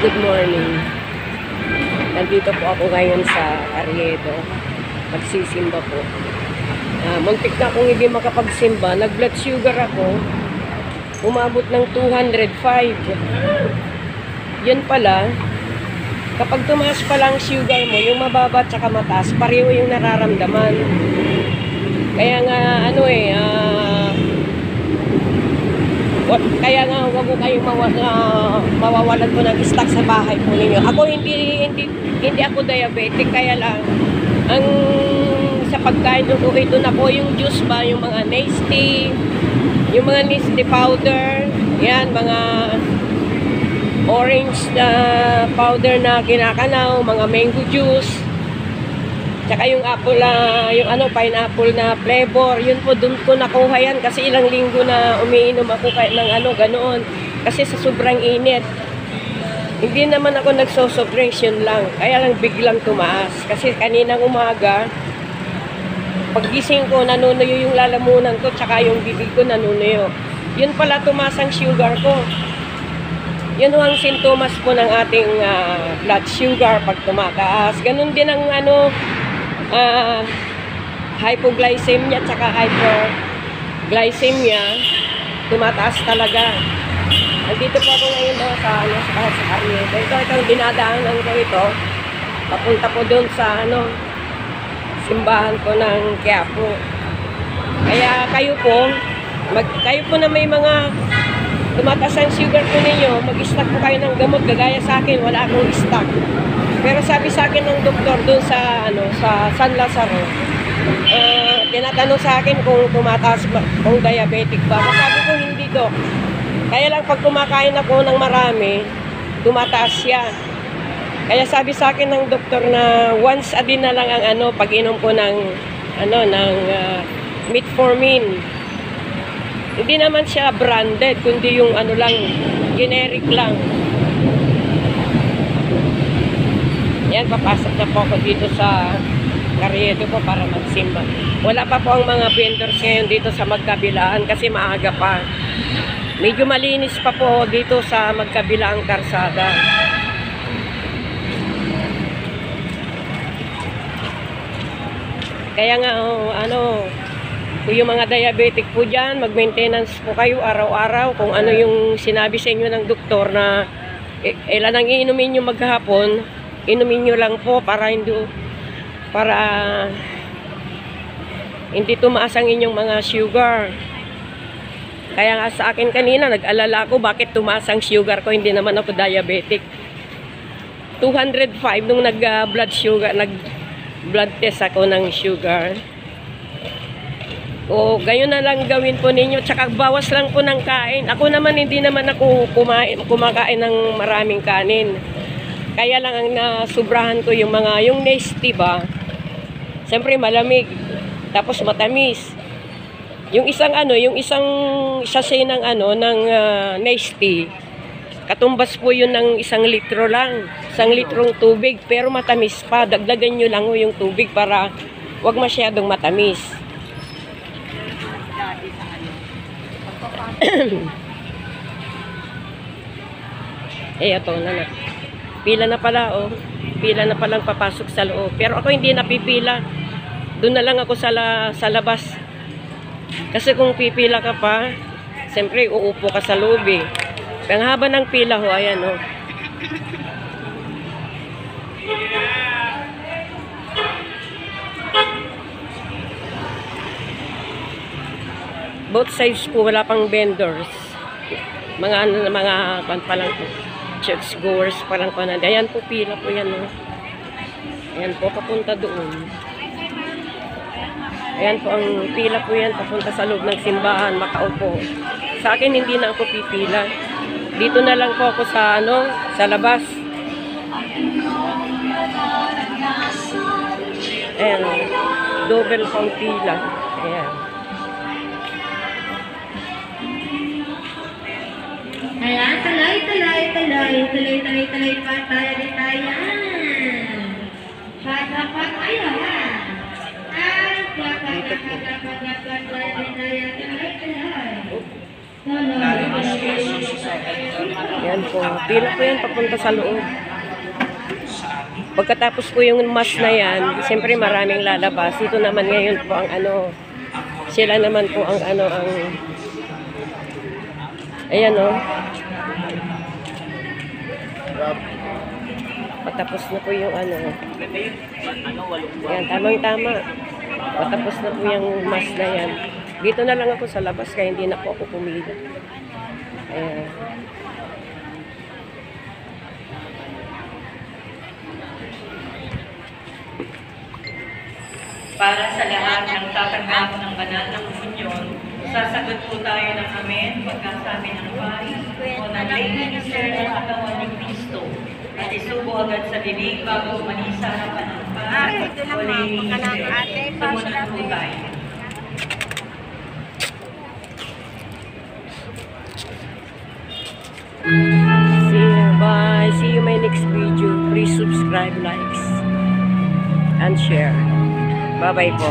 good morning. Nandito po ako ngayon sa Carriedo. Magsisimba po. Muntik na akong hindi makapagsimba. Nag-blood sugar ako. Umabot ng 205. Yun pala, kapag tumaas pa lang sugar mo, yung mababa at saka mataas, pareho yung nararamdaman. Kaya nga, kaya nga huwag ko kayong mawawalan po ng stock sa bahay po ninyo. Ako hindi ako diabetic, kaya lang ang sa pagkain ko ito na po yung juice ba, yung mga Nasty, yung mga Nasty powder, yan, mga orange na powder na kinakanaw, mga mango juice. Tsaka yung apple pineapple na flavor, yun po doon ko nakuha yan kasi ilang linggo na umiinom ako kahit ng ganoon. Kasi sa sobrang init. Hindi naman ako nagsosoft drinks, yun lang. Kaya lang biglang tumaas. Kasi kaninang umaga, paggising ko, nanunuyo yung lalamunan ko, tsaka yung bibig ko nanunuyo. Yun pala tumaas ang sugar ko. Yun ang sintomas po ng ating blood sugar pag tumataas. Ganun din ang hypoglycemia tsaka hyperglycemia, tumataas talaga. Nandito po ako ngayon sa Carriedo. Itong dinadaanan ko ito. Papunta po doon sa simbahan ko ng Quiapo. Kaya kayo po na may mga tumataas ang sugar po ninyo, mag-stock po kayo ng gamot. Gagaya sa akin, wala akong stock. Pero sabi sa akin ng doktor doon sa San Lazaro, tinatanong sa akin kung tumataas, kung diabetic ba. Sabi ko hindi, Dok. Kaya lang pag kumakain ako ng marami, tumataas siya. Kaya sabi sa akin ng doktor na once a day na lang ang pag-inom ko ng metformin. Hindi naman siya branded, kundi yung lang, generic lang. Yan, papasok na po ako dito sa Carriedo po para magsimba. Wala pa po ang mga vendors ngayon dito sa magkabilaan kasi maaga pa. Medyo malinis pa po dito sa magkabilaang karsada. Kaya nga, kung yung mga diabetic po dyan, mag-maintenance po kayo araw-araw. Kung ano yung sinabi sa inyo ng doktor na ilan ang iinumin nyo maghapon, inumin nyo lang po para hindi tumaas ang inyong mga sugar. Kaya nga sa akin kanina, nag-alala ako bakit tumaas ang sugar ko, hindi naman ako diabetic. 205 nung nag-blood test ako ng sugar. O, gayon na lang gawin po ninyo. Tsaka bawas lang po ng kain. Ako naman, hindi naman ako kumakain ng maraming kanin. Kaya lang ang nasubrahan ko yung Nasty ba. Siyempre malamig. Tapos matamis. Yung isang sachet ng Nasty. Katumbas po yun ng 1 litro lang. 1 litrong tubig. Pero matamis pa. Dagdagan nyo lang yung tubig para wag masyadong matamis. Ito na. Pila na pala, Pila na palang papasok sa loob. Pero ako hindi napipila. Doon na lang ako sa labas. Kasi kung pipila ka pa, siyempre uupo ka sa loob eh. Ang haba ng pila ayan both sides po wala pang vendors. Mga pa lang po. Church goers parang pananda. Ayan po, pila po yan. Ayan po, papunta doon. Ayan po, ang pila po yan, papunta sa loob ng simbahan, makaupo. Sa akin, hindi na ako pipila. Dito na lang po ako sa labas. Ayan, double pang pila. Ayan. Ayan, tuloy pa tayo din tayo. Dapat tayo ha. Ayan po. Pila po yan papunta sa loob. Pagkatapos po yung mass na yan, siyempre maraming lalabas. Ito naman ngayon po ang ano, sila naman po ang ano, ang, ayan o. Patapos na po yung ano. Ayan, tamang-tama. Patapos na po yung mass na yan. Dito na lang ako sa labas kaya hindi na po ako pumili. Ayan. Para sa lahat ng tatanggap ng banal ng komunyon, sasagot po tayo ng amen pagkasabi ng pari o ng lay minister ng katawan ni Kristo at isubo agad sa bibig bago umalis sa harapan ng pari o lay minister. Sumunod po tayo. Bye. See you in my next video. Please subscribe, likes, and share. Bye-bye po.